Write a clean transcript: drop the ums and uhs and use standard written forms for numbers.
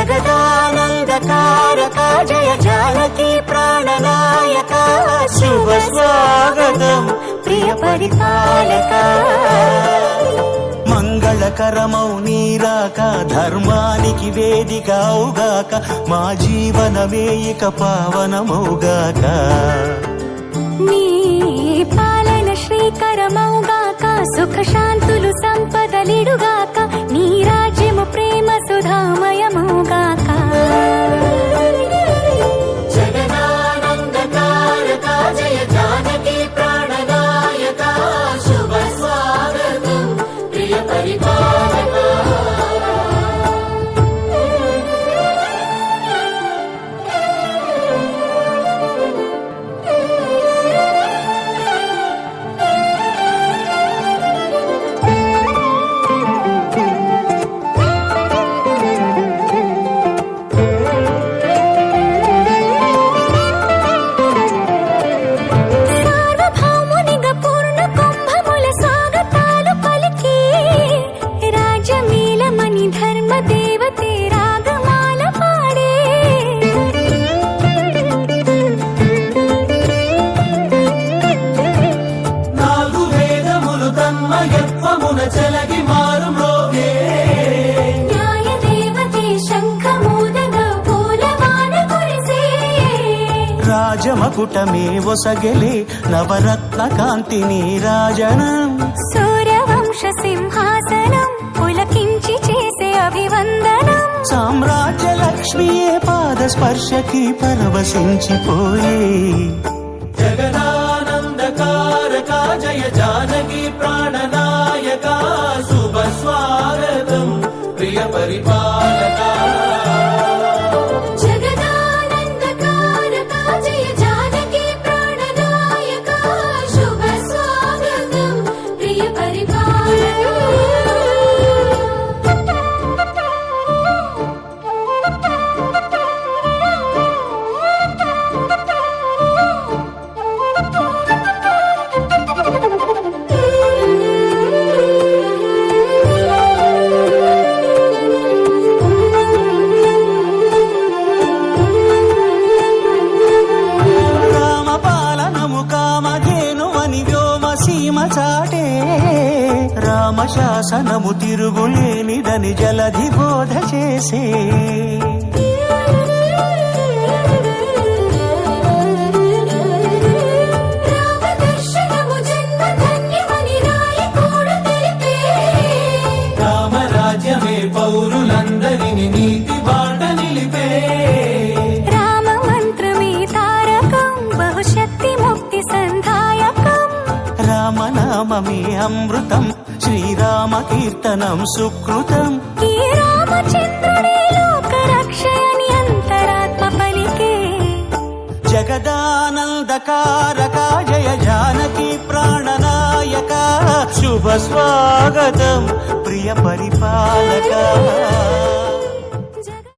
జగదానందకారక జయ జానకి ప్రాణనాయక శుభ స్వాగతం ప్రియ పరిపాలక మంగళకరమౌ నీరాక ధర్మానికి వేదిక అవుగాక మా జీవనమే ఇక పావనమౌగాక నీ పాలన శ్రీకరమౌగాక సుఖ శాంతులు సంపదలిడుగాక నీ రాజ్యము ప్రేమ సుధామయమౌగాక జగదానందకారక జయ జానకి ప్రాణనాయక శుభ స్వాగతం ప్రియ పరిపాలక చలగి మారు మ్రోగే న్యాయ దేవతే శంఖమూదగ పూలవాన కురిసే రాజమకుటమే ఒసగెలే నవరత్న కాంతిని రాజనం సూర్యవంశ సింహాసనం పులకించి చేసే అభివందనం సామ్రాజ్య లక్ష్మియే పాద స్పర్శకి పరవశించిపోయే జగదానందకారక జయ జానకి ప్రాణనాయక శుభ స్వాగతం ప్రియ పరిపాలక జగదానందకారక జయ జానకి ప్రాణనాయక శుభ స్వాగతం ప్రియ చాటే రామశాసనము తిరుగులేనిదని జలధి బోధ చేసే రామరాజ్యమే పౌరులందరిని నీతి బాట నిలిపే రామ మంత్రమే తారకం బహుశక్తి ముక్తి సంధాయకం రామనామమే అమృతం శ్రీరామ కీర్తనం సుకృతం ఈ రామచంద్రుడే లోక రక్షయని అంతరాత్మ పలికే జగదానందకారక జయ జానకి ప్రాణనాయక శుభ స్వాగతం ప్రియ పరిపాలక